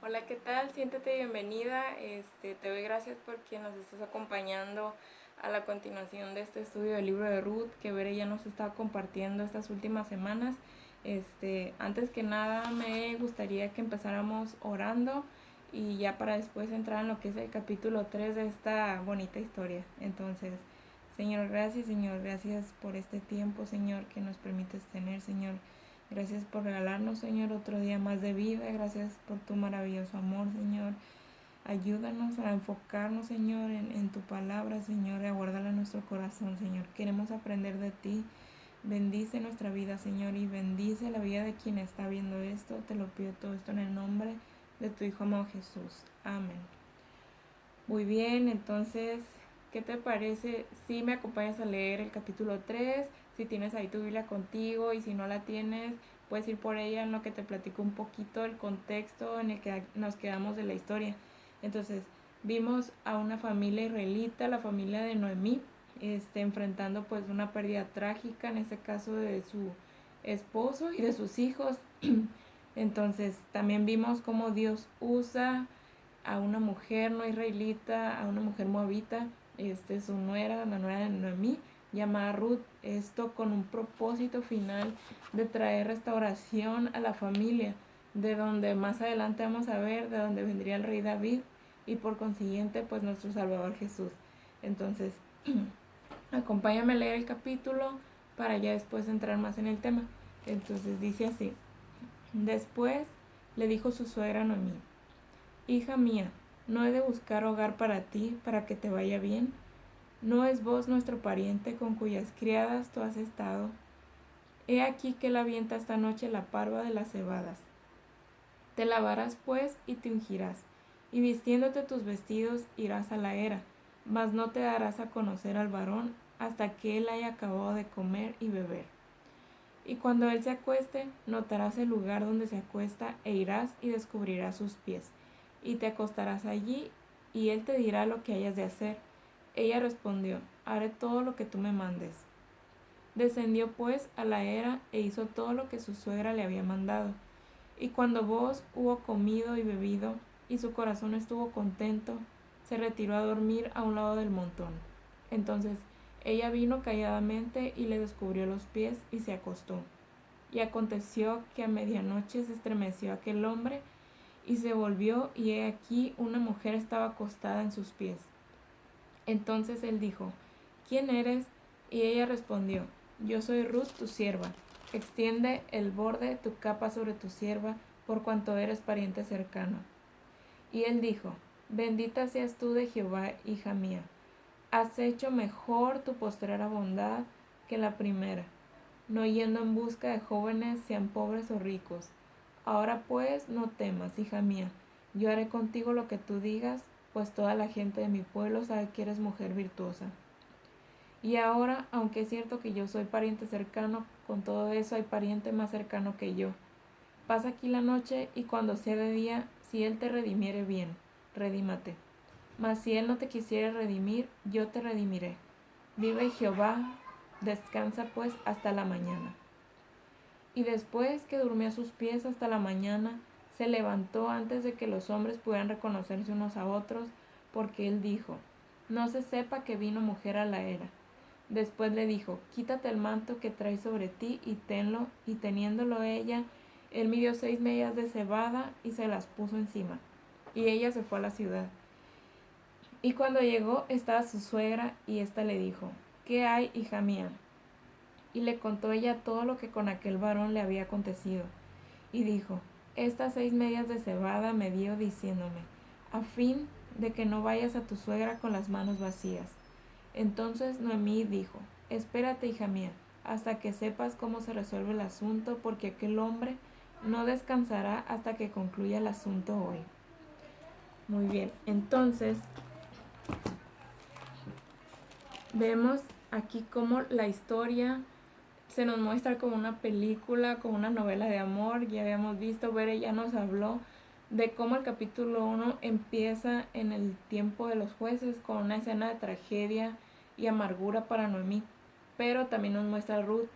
Hola, ¿qué tal? Siéntete bienvenida. Te doy gracias porque nos estás acompañando a la continuación de este estudio del libro de Ruth que Bere ya nos está compartiendo estas últimas semanas. Antes que nada me gustaría que empezáramos orando y ya para después entrar en lo que es el capítulo 3 de esta bonita historia. Entonces, Señor, gracias por este tiempo, Señor, que nos permites tener, Señor. Gracias por regalarnos, Señor, otro día más de vida. Gracias por tu maravilloso amor, Señor. Ayúdanos a enfocarnos, Señor, en tu palabra, Señor, y a guardarla en nuestro corazón, Señor. Queremos aprender de ti. Bendice nuestra vida, Señor, y bendice la vida de quien está viendo esto. Te lo pido todo esto en el nombre de tu Hijo amado Jesús. Amén. Muy bien, entonces, ¿qué te parece si me acompañas a leer el capítulo 3? Si tienes ahí tu Biblia contigo y si no la tienes, puedes ir por ella en lo que te platico un poquito el contexto en el que nos quedamos de la historia. Entonces, vimos a una familia israelita, la familia de Noemí, enfrentando pues una pérdida trágica, en este caso de su esposo y de sus hijos. Entonces, también vimos cómo Dios usa a una mujer no israelita, a una mujer moabita, su nuera, la nuera de Noemí, llamada Ruth, esto con un propósito final de traer restauración a la familia, de donde más adelante vamos a ver, de donde vendría el rey David y por consiguiente pues nuestro Salvador Jesús. Entonces, acompáñame a leer el capítulo para ya después entrar más en el tema. Entonces dice así: después le dijo su suegra Noemí: hija mía, ¿no he de buscar hogar para ti, para que te vaya bien? ¿No es vos nuestro pariente con cuyas criadas tú has estado? He aquí que él avienta esta noche la parva de las cebadas. Te lavarás pues y te ungirás, y vistiéndote tus vestidos irás a la era, mas no te darás a conocer al varón hasta que él haya acabado de comer y beber. Y cuando él se acueste, notarás el lugar donde se acuesta e irás y descubrirás sus pies, y te acostarás allí, y él te dirá lo que hayas de hacer. Ella respondió: haré todo lo que tú me mandes. Descendió pues a la era e hizo todo lo que su suegra le había mandado. Y cuando Booz hubo comido y bebido, y su corazón estuvo contento, se retiró a dormir a un lado del montón. Entonces ella vino calladamente y le descubrió los pies y se acostó. Y aconteció que a medianoche se estremeció aquel hombre y se volvió, y he aquí una mujer estaba acostada en sus pies. Entonces él dijo: ¿quién eres? Y ella respondió: yo soy Ruth tu sierva. Extiende el borde de tu capa sobre tu sierva, por cuanto eres pariente cercano. Y él dijo: bendita seas tú de Jehová, hija mía. Has hecho mejor tu postrera bondad que la primera, no yendo en busca de jóvenes, sean pobres o ricos. Ahora pues no temas, hija mía, yo haré contigo lo que tú digas, pues toda la gente de mi pueblo sabe que eres mujer virtuosa. Y ahora, aunque es cierto que yo soy pariente cercano, con todo eso hay pariente más cercano que yo. Pasa aquí la noche, y cuando sea de día, si él te redimiere bien, redímate. Mas si él no te quisiere redimir, yo te redimiré. Vive Jehová, descansa pues hasta la mañana. Y después que durmió a sus pies hasta la mañana, se levantó antes de que los hombres pudieran reconocerse unos a otros, porque él dijo: no se sepa que vino mujer a la era. Después le dijo: quítate el manto que traes sobre ti y tenlo, y teniéndolo ella, él midió 6 medias de cebada y se las puso encima. Y ella se fue a la ciudad. Y cuando llegó estaba su suegra, y ésta le dijo: ¿qué hay, hija mía? Y le contó ella todo lo que con aquel varón le había acontecido. Y dijo: estas 6 medias de cebada me dio diciéndome, a fin de que no vayas a tu suegra con las manos vacías. Entonces Noemí dijo: espérate, hija mía, hasta que sepas cómo se resuelve el asunto, porque aquel hombre no descansará hasta que concluya el asunto hoy. Muy bien, entonces vemos aquí cómo la historia se nos muestra como una película, como una novela de amor. Ya habíamos visto, Bere ya nos habló de cómo el capítulo 1 empieza en el tiempo de los jueces con una escena de tragedia y amargura para Noemí, pero también nos muestra a Ruth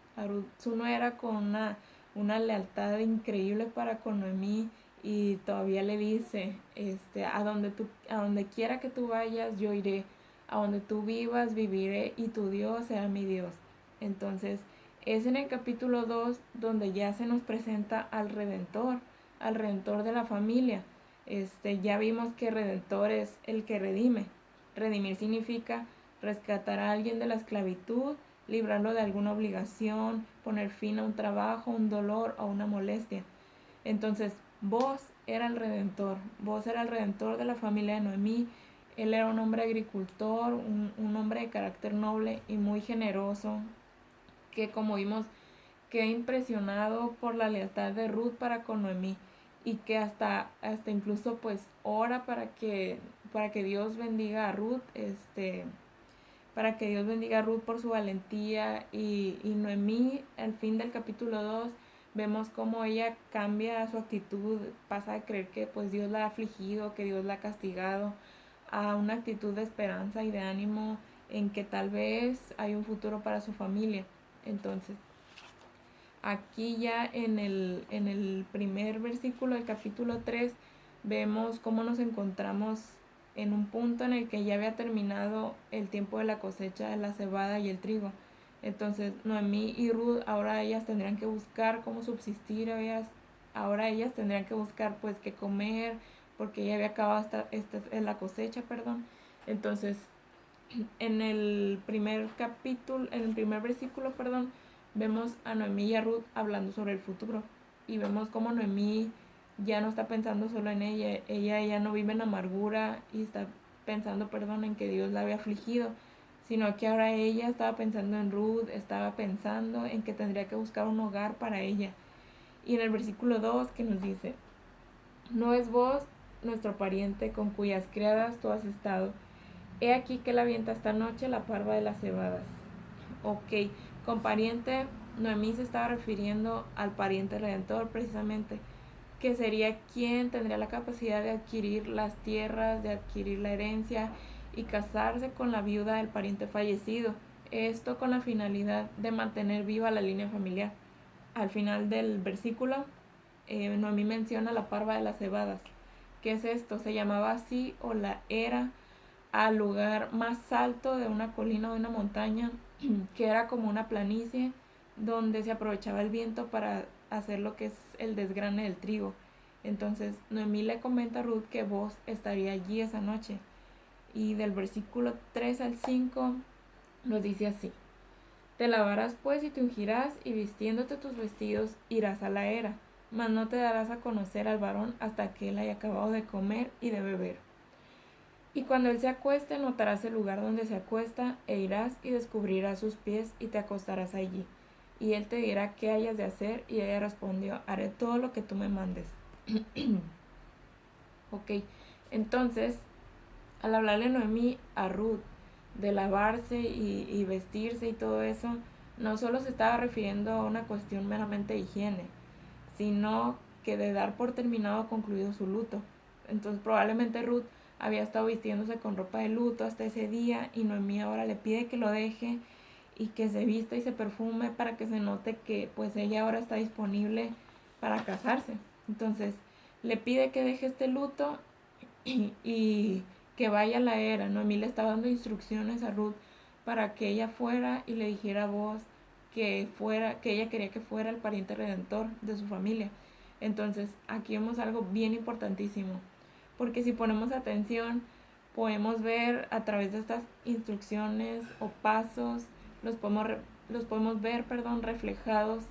su nuera, con una lealtad increíble para con Noemí y todavía le dice, a donde quiera que tú vayas, yo iré, a donde tú vivas, viviré, y tu Dios será mi Dios. Entonces, es en el capítulo 2 donde ya se nos presenta al Redentor de la familia. Ya vimos que Redentor es el que redime. Redimir significa rescatar a alguien de la esclavitud, librarlo de alguna obligación, poner fin a un trabajo, un dolor o una molestia. Entonces, Boaz era el redentor. Boaz era el redentor de la familia de Noemí. Él era un hombre agricultor, un hombre de carácter noble y muy generoso, que como vimos, quedó impresionado por la lealtad de Ruth para con Noemí, y que hasta incluso pues ora para que Dios bendiga a Ruth, para que Dios bendiga a Ruth por su valentía. Y Noemí, al fin del capítulo 2, vemos cómo ella cambia su actitud, pasa a creer que pues Dios la ha afligido, que Dios la ha castigado, a una actitud de esperanza y de ánimo en que tal vez hay un futuro para su familia. Entonces, aquí ya en el primer versículo del capítulo 3 vemos cómo nos encontramos en un punto en el que ya había terminado el tiempo de la cosecha de la cebada y el trigo. Entonces Noemí y Ruth, ahora ellas tendrían que buscar cómo subsistir, ahora ellas tendrían que buscar pues qué comer, porque ya había acabado la cosecha, perdón. Entonces, en el primer versículo, perdón, vemos a Noemí y a Ruth hablando sobre el futuro, y vemos cómo Noemí ya no está pensando solo en ella ya no vive en amargura y está pensando, perdón, en que Dios la había afligido, sino que ahora ella estaba pensando en Ruth, estaba pensando en que tendría que buscar un hogar para ella. Y en el versículo 2 que nos dice: ¿no es vos nuestro pariente con cuyas criadas tú has estado? He aquí que la avienta esta noche la parva de las cebadas. Ok, con pariente, Noemí se estaba refiriendo al pariente redentor precisamente, que sería quien tendría la capacidad de adquirir las tierras, de adquirir la herencia y casarse con la viuda del pariente fallecido. Esto con la finalidad de mantener viva la línea familiar. Al final del versículo, Noemí menciona la parva de las cebadas. ¿Qué es esto? Se llamaba así, o la era, al lugar más alto de una colina o de una montaña, que era como una planicie, donde se aprovechaba el viento para hacer lo que es el desgrane del trigo. Entonces Noemí le comenta a Ruth que Boaz estaría allí esa noche. Y del versículo 3 al 5 nos dice así: te lavarás pues y te ungirás, y vistiéndote tus vestidos irás a la era, mas no te darás a conocer al varón hasta que él haya acabado de comer y de beber. Y cuando él se acueste, notarás el lugar donde se acuesta, e irás y descubrirás sus pies y te acostarás allí. Y él te dirá qué hayas de hacer, y ella respondió: haré todo lo que tú me mandes. Ok, entonces, al hablarle Noemí a Ruth de lavarse y vestirse y todo eso, no solo se estaba refiriendo a una cuestión meramente de higiene, sino que de dar por terminado o concluido su luto. Entonces probablemente Ruth había estado vistiéndose con ropa de luto hasta ese día, y Noemí ahora le pide que lo deje y que se vista y se perfume para que se note que pues ella ahora está disponible para casarse. Entonces le pide que deje este luto y que vaya a la era. Noemí le estaba dando instrucciones a Ruth para que ella fuera y le dijera a Boaz que ella quería que fuera el pariente redentor de su familia. Entonces aquí vemos algo bien importantísimo, porque si ponemos atención podemos ver a través de estas instrucciones o pasos, los podemos ver, perdón, reflejados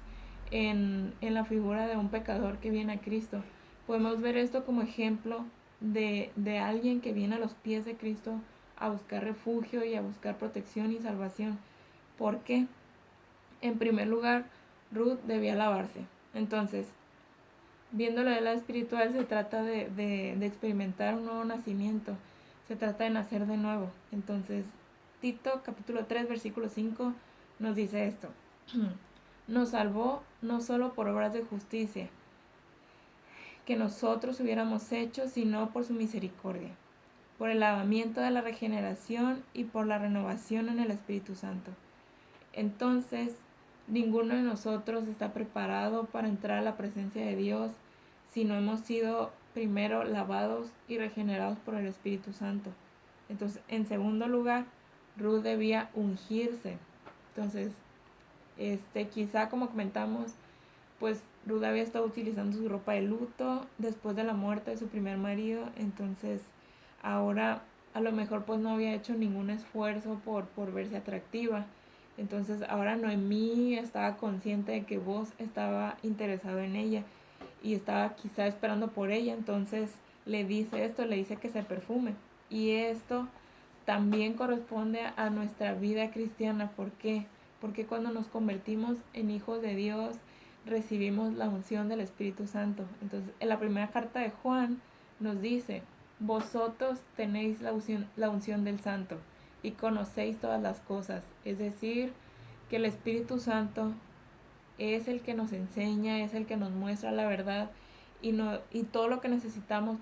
en la figura de un pecador que viene a Cristo. Podemos ver esto como ejemplo de alguien que viene a los pies de Cristo a buscar refugio y a buscar protección y salvación. ¿Por qué? En primer lugar, Ruth debía lavarse. Entonces, viéndolo del lado espiritual, se trata de experimentar un nuevo nacimiento. Se trata de nacer de nuevo. Entonces, Tito capítulo 3 versículo 5 nos dice esto: nos salvó no solo por obras de justicia que nosotros hubiéramos hecho, sino por su misericordia, por el lavamiento de la regeneración y por la renovación en el Espíritu Santo. Entonces, ninguno de nosotros está preparado para entrar a la presencia de Dios si no hemos sido primero lavados y regenerados por el Espíritu Santo? Entonces, en segundo lugar, Ruth debía ungirse. Entonces, quizá como comentamos, pues Ruth había estado utilizando su ropa de luto después de la muerte de su primer marido, entonces ahora a lo mejor pues no había hecho ningún esfuerzo por verse atractiva. Entonces ahora Noemí estaba consciente de que Boaz estaba interesado en ella y estaba quizá esperando por ella, entonces le dice esto, le dice que se perfume. Y esto también corresponde a nuestra vida cristiana. ¿Por qué? Porque cuando nos convertimos en hijos de Dios, recibimos la unción del Espíritu Santo. Entonces, en la primera carta de Juan nos dice, vosotros tenéis la unción del Santo y conocéis todas las cosas. Es decir, que el Espíritu Santo es el que nos enseña, es el que nos muestra la verdad y todo lo que necesitamos,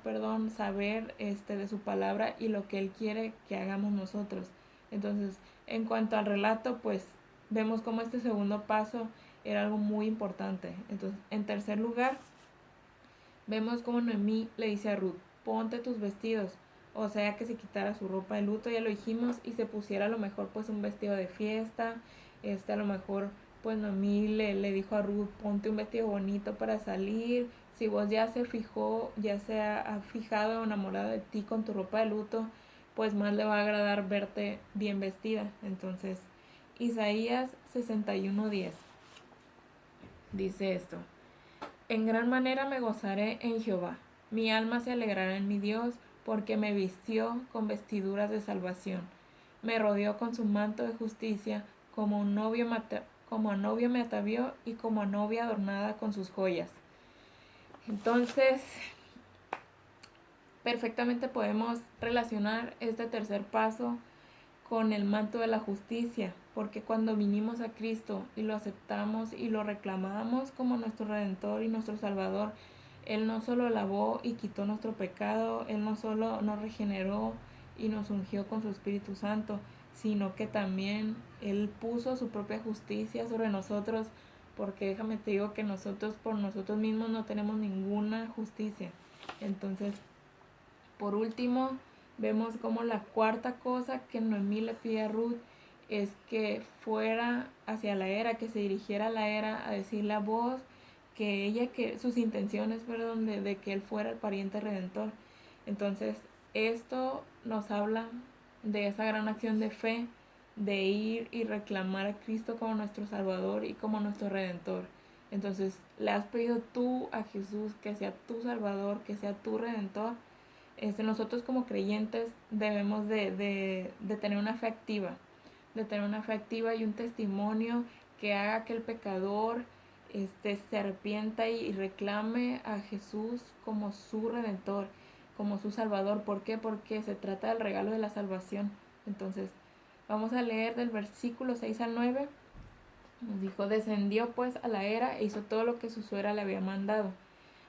saber de su palabra y lo que Él quiere que hagamos nosotros. Entonces, en cuanto al relato, pues vemos como este segundo paso era algo muy importante. Entonces, en tercer lugar, vemos como Noemí le dice a Ruth, ponte tus vestidos, o sea que se quitara su ropa de luto, ya lo dijimos, y se pusiera a lo mejor pues un vestido de fiesta, a lo mejor pues Noemí le dijo a Ruth, ponte un vestido bonito para salir, si vos ya se ha fijado o enamorado de ti con tu ropa de luto, pues más le va a agradar verte bien vestida. Entonces, Isaías 61:10 dice esto. En gran manera me gozaré en Jehová. Mi alma se alegrará en mi Dios, porque me vistió con vestiduras de salvación. Me rodeó con su manto de justicia, como a novio me atavió y como a novia adornada con sus joyas. Entonces, perfectamente podemos relacionar este tercer paso con el manto de la justicia, porque cuando vinimos a Cristo y lo aceptamos y lo reclamamos como nuestro Redentor y nuestro Salvador, Él no solo lavó y quitó nuestro pecado, Él no solo nos regeneró y nos ungió con su Espíritu Santo, sino que también Él puso su propia justicia sobre nosotros, porque déjame te digo que nosotros por nosotros mismos no tenemos ninguna justicia. Entonces, por último, vemos como la cuarta cosa que Noemí le pide a Ruth es que fuera hacia la era, que se dirigiera a la era a decirle a Boaz que sus intenciones fueron de que él fuera el pariente redentor. Entonces, esto nos habla de esa gran acción de fe, de ir y reclamar a Cristo como nuestro Salvador y como nuestro Redentor. Entonces, le has pedido tú a Jesús que sea tu Salvador, que sea tu Redentor. Nosotros como creyentes debemos de tener una fe activa, y un testimonio que haga que el pecador se arrepienta y reclame a Jesús como su Redentor, como su Salvador. ¿Por qué? Porque se trata del regalo de la salvación. Entonces, vamos a leer del versículo 6 al 9. Nos dijo, descendió pues a la era e hizo todo lo que su suegra le había mandado.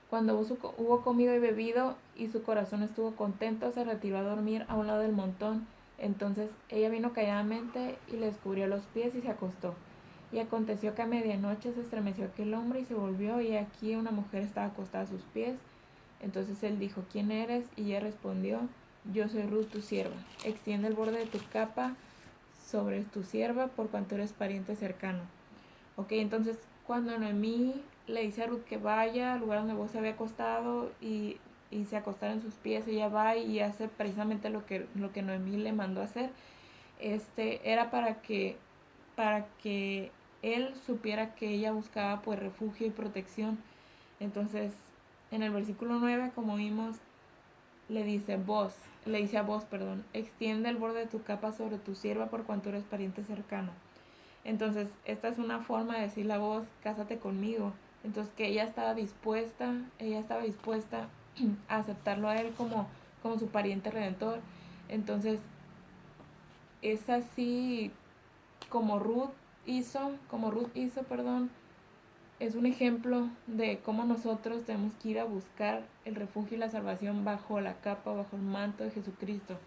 Cuando hubo comido y bebido y su corazón estuvo contento, se retiró a dormir a un lado del montón. Entonces ella vino calladamente y le descubrió los pies y se acostó. Y aconteció que a medianoche se estremeció aquel hombre y se volvió, y aquí una mujer estaba acostada a sus pies. Entonces él dijo, ¿quién eres? Y ella respondió, yo soy Ruth tu sierva. Extiende el borde de tu capa sobre tu sierva, por cuanto eres pariente cercano. Ok, entonces cuando Noemí le dice a Ruth que vaya al lugar donde Boaz se había acostado y se acostara en sus pies, ella va y hace precisamente lo que Noemí le mandó a hacer. Era para que él supiera que ella buscaba pues refugio y protección. Entonces, en el versículo 9, como vimos, le dice a Boaz, extiende el borde de tu capa sobre tu sierva, por cuanto eres pariente cercano. Entonces, esta es una forma de decirle a Boaz, cásate conmigo. Entonces, que ella estaba dispuesta a aceptarlo a él como su pariente redentor. Entonces, es así como Ruth hizo, es un ejemplo de cómo nosotros tenemos que ir a buscar el refugio y la salvación bajo la capa, bajo el manto de Jesucristo.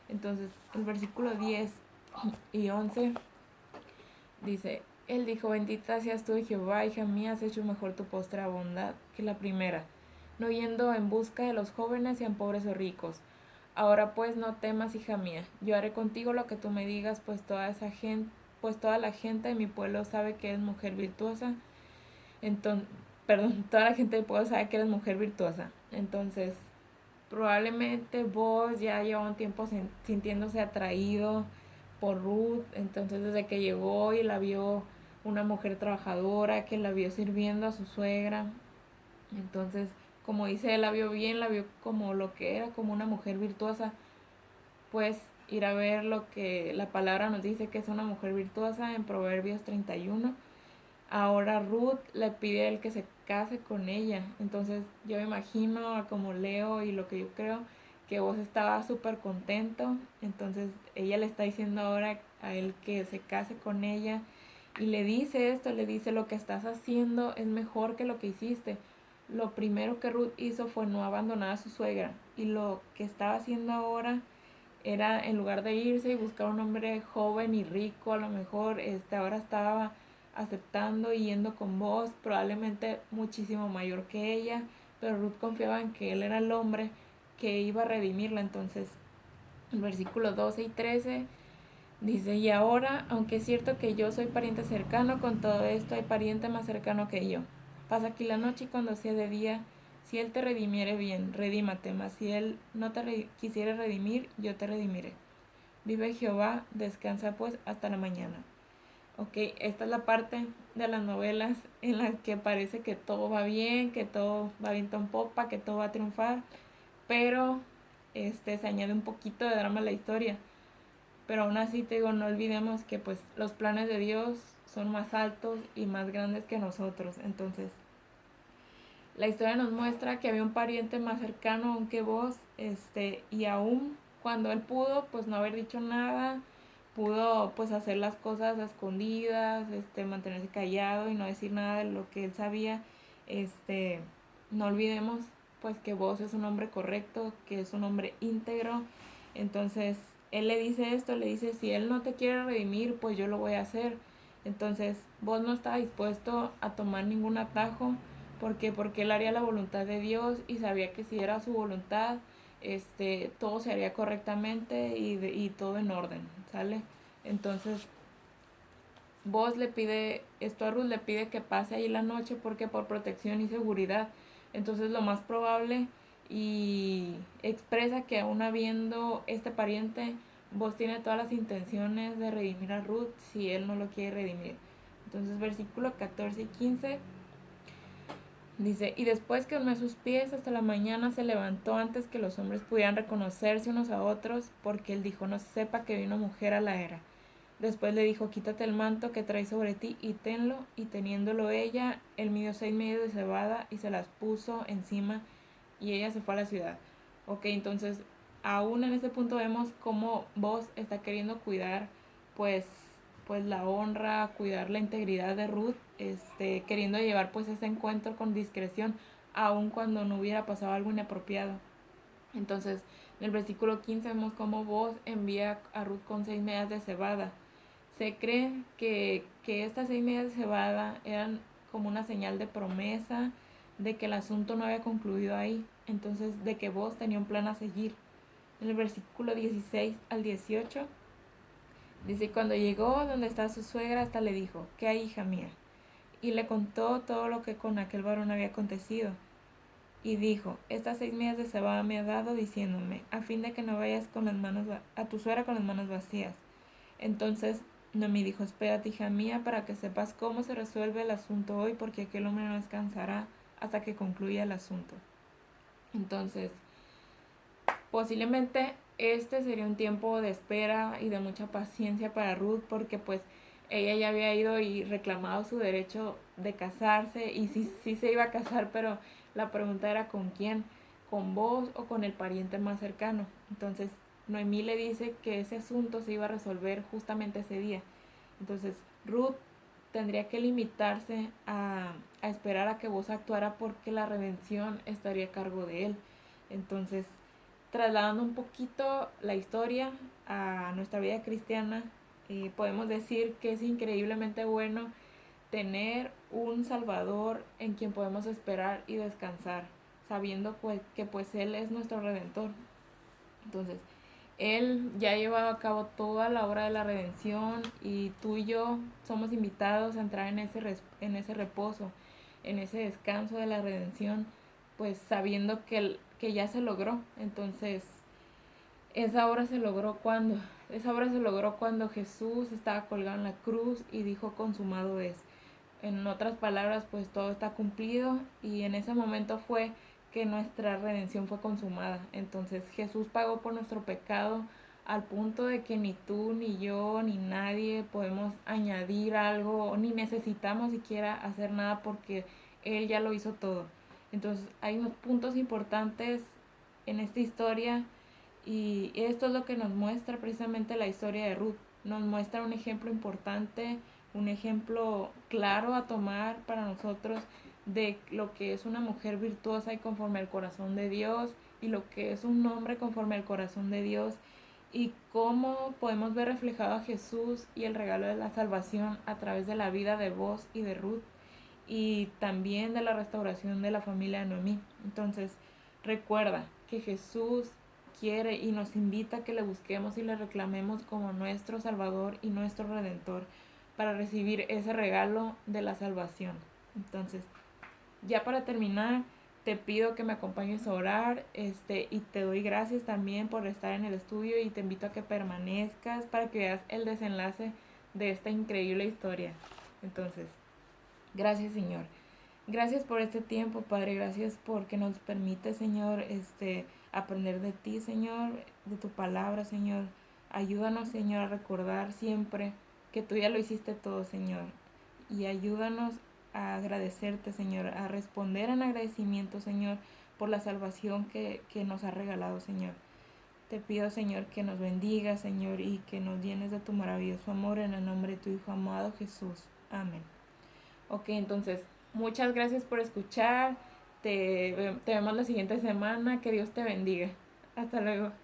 Entonces, el versículo 10 y 11 dice, él dijo, bendita seas tú, Jehová, hija mía, has hecho mejor tu postre bondad que la primera, no yendo en busca de los jóvenes, sean pobres o ricos. Ahora pues no temas, hija mía, yo haré contigo lo que tú me digas, pues toda la gente de mi pueblo sabe que eres mujer virtuosa. Entonces, perdón, toda la gente del pueblo sabe que eres mujer virtuosa. Entonces, probablemente vos ya lleva un tiempo sintiéndose atraído por Ruth. Entonces, desde que llegó y la vio una mujer trabajadora, que la vio sirviendo a su suegra. Entonces, como dice, él la vio bien, la vio como lo que era, como una mujer virtuosa. Pues ir a ver lo que la palabra nos dice que es una mujer virtuosa en Proverbios 31. Ahora Ruth le pide a él que se case con ella. Entonces yo me imagino, como leo y lo que yo creo, que vos estaba súper contento. Entonces ella le está diciendo ahora a él que se case con ella. Y le dice esto, le dice: lo que estás haciendo es mejor que lo que hiciste. Lo primero que Ruth hizo fue no abandonar a su suegra. Y lo que estaba haciendo ahora era, en lugar de irse y buscar un hombre joven y rico, a lo mejor ahora estaba aceptando y yendo con vos, probablemente muchísimo mayor que ella, pero Ruth confiaba en que él era el hombre que iba a redimirla. Entonces, el versículo 12 y 13 dice: y ahora, aunque es cierto que yo soy pariente cercano, con todo esto hay pariente más cercano que yo. Pasa aquí la noche y cuando sea de día, si él te redimiere bien, redímate, mas si él no te quisiere redimir, yo te redimiré. Vive Jehová, descansa pues hasta la mañana. Ok, esta es la parte de las novelas en la que parece que todo va bien, que todo va viento en popa, que todo va a triunfar, pero se añade un poquito de drama a la historia. Pero aún así te digo, no olvidemos que pues los planes de Dios son más altos y más grandes que nosotros. Entonces, la historia nos muestra que había un pariente más cercano aún que vos, y aún cuando él pudo pues no haber dicho nada, pudo pues hacer las cosas a escondidas, mantenerse callado y no decir nada de lo que él sabía. este, no olvidemos pues que vos es un hombre correcto, que es un hombre íntegro. Entonces él le dice esto, le dice: si él no te quiere redimir, pues yo lo voy a hacer. Entonces vos no estaba dispuesto a tomar ningún atajo. ¿Por qué? Porque él haría la voluntad de Dios y sabía que si era su voluntad, todo se haría correctamente y todo en orden, ¿sale? Entonces, vos le pide esto a Ruth, le pide que pase ahí la noche porque por protección y seguridad. Entonces, lo más probable, y expresa que aún habiendo este pariente, vos tiene todas las intenciones de redimir a Ruth si él no lo quiere redimir. Entonces, versículo 14 y 15 dice: y después que ordenó sus pies hasta la mañana, se levantó antes que los hombres pudieran reconocerse unos a otros, porque él dijo: no sepa que vino mujer a la era. Después le dijo: quítate el manto que traes sobre ti y tenlo. Y teniéndolo ella, él midió 6 medios de cebada y se las puso encima, y ella se fue a la ciudad. Ok, entonces aún en este punto vemos cómo vos está queriendo cuidar pues pues la honra, cuidar la integridad de Ruth, queriendo llevar pues ese encuentro con discreción, aun cuando no hubiera pasado algo inapropiado. Entonces, en el versículo 15 vemos cómo vos envía a Ruth con 6 medias de cebada. Se cree que estas 6 medias de cebada eran como una señal de promesa, de que el asunto no había concluido ahí, entonces de que vos tenía un plan a seguir. En el versículo 16 al 18 dice: cuando llegó donde estaba su suegra, hasta le dijo: ¿qué hay, hija mía? Y le contó todo lo que con aquel varón había acontecido. Y dijo: estas 6 medias de cebada me ha dado, diciéndome, a fin de que no vayas con las manos a tu suegra con las manos vacías. Entonces Noemí dijo: espérate, hija mía, para que sepas cómo se resuelve el asunto hoy, porque aquel hombre no descansará hasta que concluya el asunto. Entonces, posiblemente sería un tiempo de espera y de mucha paciencia para Ruth, porque pues ella ya había ido y reclamado su derecho de casarse, y sí se iba a casar, pero la pregunta era con quién, con vos o con el pariente más cercano. Entonces Noemí le dice que ese asunto se iba a resolver justamente ese día. Entonces Ruth tendría que limitarse a esperar a que vos actuara, porque la redención estaría a cargo de él. Entonces, trasladando un poquito la historia a nuestra vida cristiana, podemos decir que es increíblemente bueno tener un Salvador en quien podemos esperar y descansar. sabiendo pues que pues Él es nuestro Redentor. Entonces, Él ya ha llevado a cabo toda la obra de la redención y tú y yo somos invitados a entrar en ese reposo, en ese descanso de la redención, pues sabiendo que ya se logró. Entonces, esa obra se logró cuando, esa obra se logró cuando Jesús estaba colgado en la cruz y dijo consumado es. En otras palabras, pues todo está cumplido y en ese momento fue que nuestra redención fue consumada. Entonces Jesús pagó por nuestro pecado al punto de que ni tú, ni yo, ni nadie podemos añadir algo, ni necesitamos siquiera hacer nada porque Él ya lo hizo todo. Entonces hay unos puntos importantes en esta historia y esto es lo que nos muestra precisamente la historia de Ruth. Nos muestra un ejemplo importante, un ejemplo claro a tomar para nosotros de lo que es una mujer virtuosa y conforme al corazón de Dios y lo que es un hombre conforme al corazón de Dios y cómo podemos ver reflejado a Jesús y el regalo de la salvación a través de la vida de Boaz y de Ruth y también de la restauración de la familia de Noemí. Entonces, recuerda que Jesús quiere y nos invita a que le busquemos y le reclamemos como nuestro Salvador y nuestro Redentor para recibir ese regalo de la salvación. Entonces, ya para terminar, te pido que me acompañes a orar, y te doy gracias también por estar en el estudio y te invito a que permanezcas para que veas el desenlace de esta increíble historia. Entonces, gracias, Señor. Gracias por este tiempo, Padre. Gracias porque nos permite, Señor, aprender de ti, Señor, de tu palabra, Señor. Ayúdanos, Señor, a recordar siempre que tú ya lo hiciste todo, Señor. Y ayúdanos a agradecerte, Señor, a responder en agradecimiento, Señor, por la salvación que nos ha regalado, Señor. Te pido, Señor, que nos bendiga, Señor, y que nos llenes de tu maravilloso amor en el nombre de tu Hijo amado Jesús. Amén. Ok, entonces, muchas gracias por escuchar. Te vemos la siguiente semana. Que Dios te bendiga. Hasta luego.